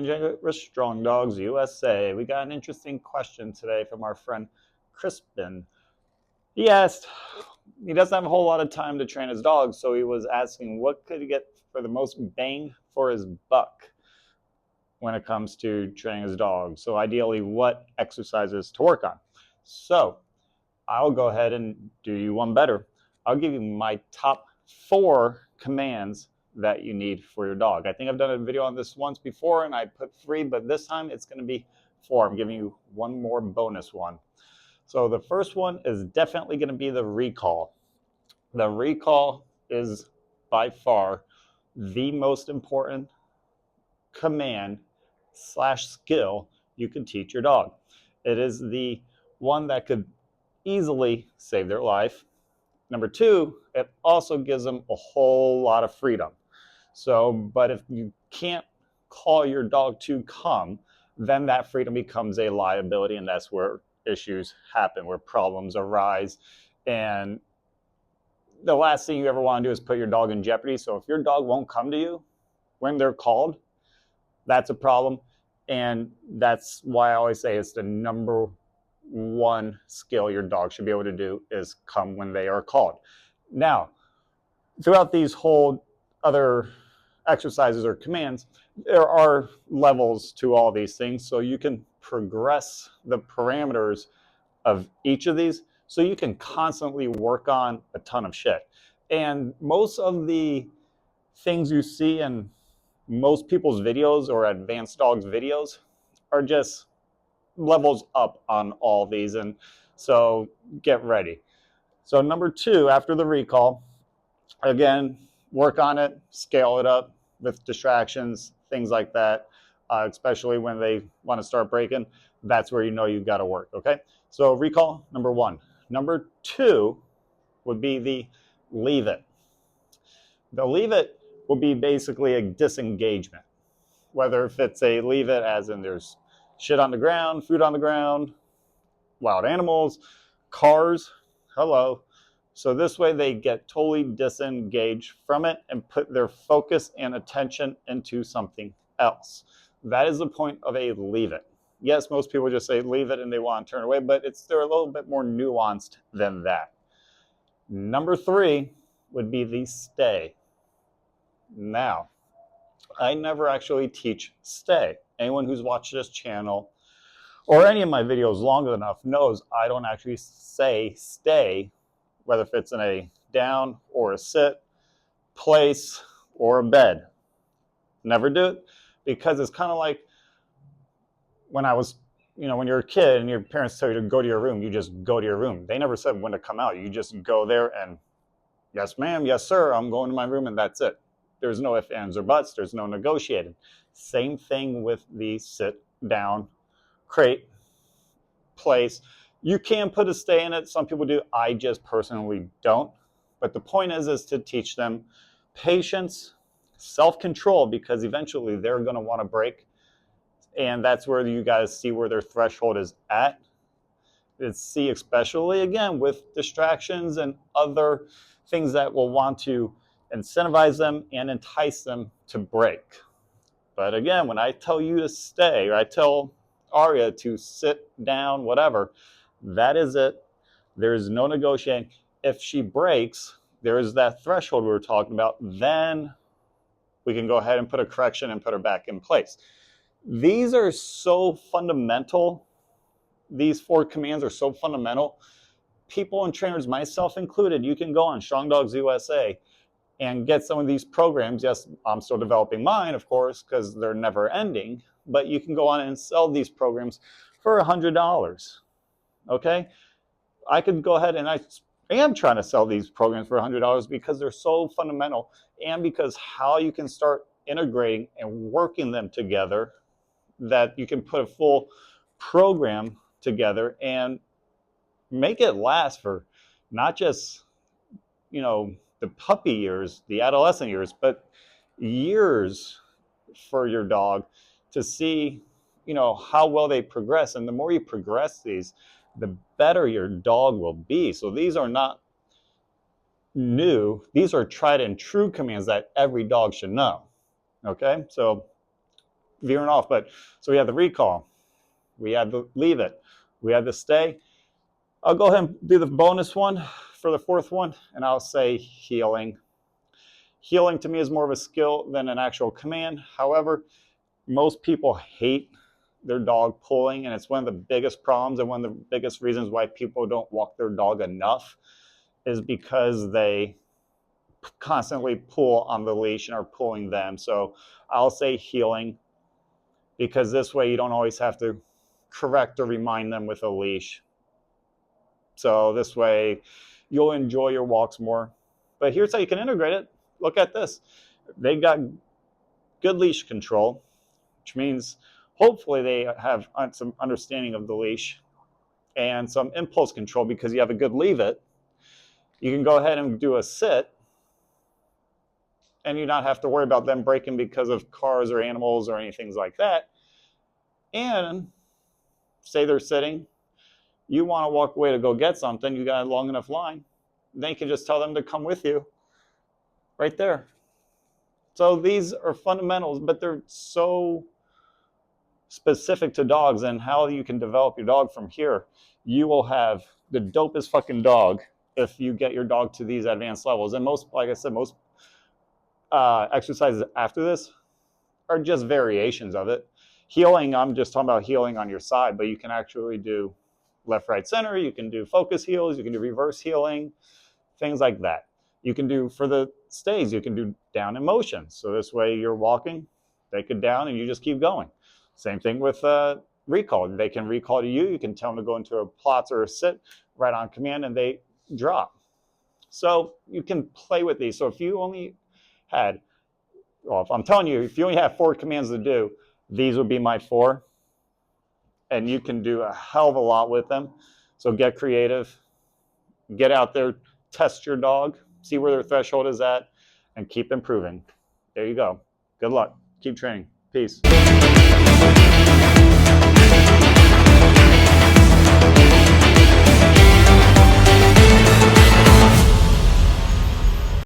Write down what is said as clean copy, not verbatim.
John Jacob with Strong Dogs USA. We got an interesting question today from our friend Crispin. He asked, he doesn't have a whole lot of time to train his dog, so he was asking what could he get for the most bang for his buck when it comes to training his dog. So ideally, what exercises to work on. So I'll go ahead and do you one better. I'll give you my top 4 commands that you need for your dog. I think I've done a video on this once before and I put 3, but this time it's going to be 4. I'm giving you one more bonus one. So the first one is definitely going to be the recall. The recall is by far the most important command / skill you can teach your dog. It is the one that could easily save their life. Number 2, it also gives them a whole lot of freedom. So, but if you can't call your dog to come, then that freedom becomes a liability, and that's where issues happen, where problems arise. And the last thing you ever want to do is put your dog in jeopardy. So if your dog won't come to you when they're called, that's a problem. And that's why I always say it's the number 1 skill your dog should be able to do is come when they are called. Now, throughout these whole other exercises or commands, there are levels to all these things, so you can progress the parameters of each of these so you can constantly work on a ton of shit. And most of the things you see in most people's videos or advanced dogs videos are just levels up on all these, and so get ready. So number 2, after the recall, again, work on it, scale it up with distractions, things like that, especially when they want to start breaking. That's where you know you've got to work, okay? So recall, number 1. Number 2 would be the leave it. The leave it will be basically a disengagement, whether if it's a leave it as in there's shit on the ground, food on the ground, wild animals, cars, hello. So this way they get totally disengaged from it and put their focus and attention into something else. That is the point of a leave it. Yes, most people just say leave it and they want to turn away, but they're a little bit more nuanced than that. Number 3 would be the stay. Now, I never actually teach stay. Anyone who's watched this channel or any of my videos long enough knows I don't actually say stay, whether if it's in a down or a sit, place, or a bed. Never do it, because it's kind of like when I was, when you're a kid and your parents tell you to go to your room, you just go to your room. They never said when to come out. You just go there and, yes ma'am, yes sir, I'm going to my room, and that's it. There's no ifs, ands, or buts. There's no negotiating. Same thing with the sit down, crate, place. You can put a stay in it. Some people do. I just personally don't. But the point is to teach them patience, self-control, because eventually they're going to want to break. And that's where you guys see where their threshold is at. It's see, especially again with distractions and other things that will want to incentivize them and entice them to break. But again, when I tell you to stay, or I tell Aria to sit down, whatever, that is it. There is no negotiating. If she breaks, there is that threshold we were talking about, then we can go ahead and put a correction and put her back in place. These are so fundamental. These 4 commands are so fundamental. People and trainers, myself included, you can go on Strong Dogs USA and get some of these programs. Yes, I'm still developing mine, of course, because they're never ending, but you can go on and sell these programs for $100, okay? I could go ahead, and I am trying to sell these programs for $100 because they're so fundamental, and because how you can start integrating and working them together, that you can put a full program together and make it last for not just, the puppy years, the adolescent years, but years for your dog to see, how well they progress. And the more you progress these, the better your dog will be. So these are not new. These are tried and true commands that every dog should know. Okay, so veering off. But so we had the recall, we had the leave it, we had the stay. I'll go ahead and do the bonus one for the fourth one, and I'll say heeling. Heeling to me is more of a skill than an actual command. However, most people hate their dog pulling, and it's one of the biggest problems and one of the biggest reasons why people don't walk their dog enough is because they constantly pull on the leash and are pulling them. So I'll say heeling, because this way you don't always have to correct or remind them with a leash. So this way you'll enjoy your walks more. But here's how you can integrate it. Look at this. They got good leash control, which means hopefully they have some understanding of the leash and some impulse control because you have a good leave it. You can go ahead and do a sit, and you not have to worry about them breaking because of cars or animals or anything like that. And say they're sitting, you want to walk away to go get something, you got a long enough line, then you can just tell them to come with you right there. So these are fundamentals, but they're so specific to dogs and how you can develop your dog from here. You will have the dopest fucking dog if you get your dog to these advanced levels. And most, like I said, most exercises after this are just variations of it. Heeling, I'm just talking about heeling on your side, but you can actually do left, right, center. You can do focus heels. You can do reverse heeling, things like that. You can do, for the stays, you can do down in motion. So this way you're walking, they could down, and you just keep going. Same thing with recall. They can recall to you. You can tell them to go into a plots or a sit right on command, and they drop. So you can play with these. So if you only had, well, if I'm telling you, if you only have 4 commands to do, these would be my 4. And you can do a hell of a lot with them. So get creative, get out there, test your dog, see where their threshold is at, and keep improving. There you go. Good luck. Keep training. Peace.